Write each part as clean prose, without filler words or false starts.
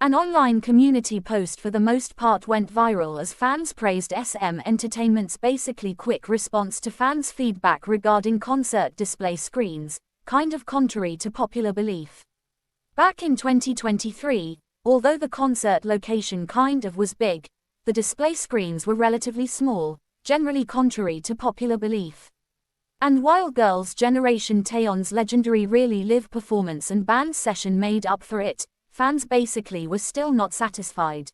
An online community post for the most part went viral as fans praised SM Entertainment's basically quick response to fans' feedback regarding concert display screens, kind of contrary to popular belief. Back in 2023, although the concert location kind of was big, the display screens were relatively small, generally contrary to popular belief. And while Girls' Generation Taeyeon's legendary Really Live performance and band session made up for it, fans basically were still not satisfied.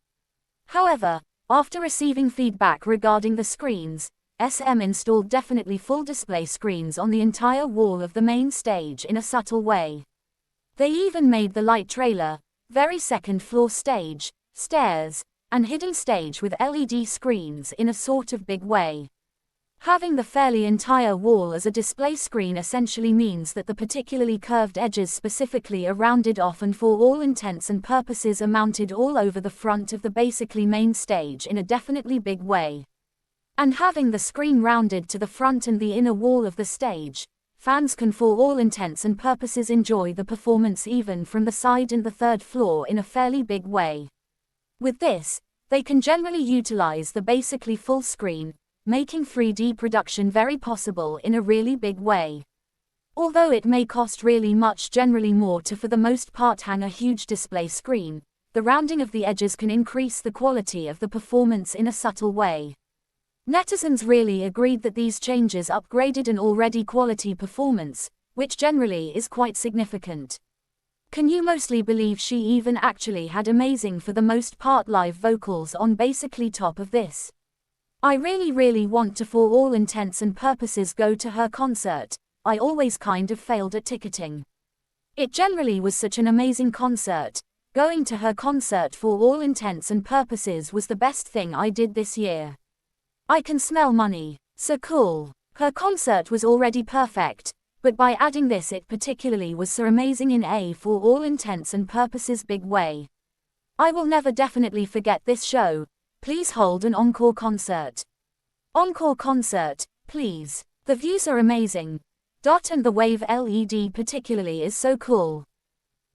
However, after receiving feedback regarding the screens, SM installed definitely full display screens on the entire wall of the main stage in a subtle way. They even made the light trailer, very second-floor stage, stairs, and hidden stage with LED screens in a sort of big way. Having the fairly entire wall as a display screen essentially means that the particularly curved edges specifically are rounded off and for all intents and purposes are mounted all over the front of the basically main stage in a definitely big way. And having the screen rounded to the front and the inner wall of the stage, fans can for all intents and purposes enjoy the performance even from the side and the third floor in a fairly big way. With this, they can generally utilize the basically full screen, making 3D production very possible in a really big way. Although it may cost really much, generally more to for the most part hang a huge display screen, the rounding of the edges can increase the quality of the performance in a subtle way. Netizens really agreed that these changes upgraded an already quality performance, which generally is quite significant. Can you mostly believe she even actually had amazing for the most part live vocals on basically top of this? I really want to for all intents and purposes go to her concert. I always kind of failed at ticketing. It generally was such an amazing concert. Going to her concert for all intents and purposes was the best thing I did this year. I can smell money. So cool. Her concert was already perfect, but by adding this it particularly was so amazing in a for all intents and purposes big way. I will never definitely forget this show. Please hold an encore concert. Encore concert, please. The views are amazing. And the wave LED particularly is so cool.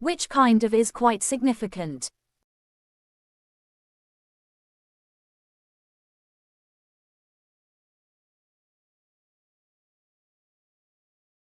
Which kind of is quite significant.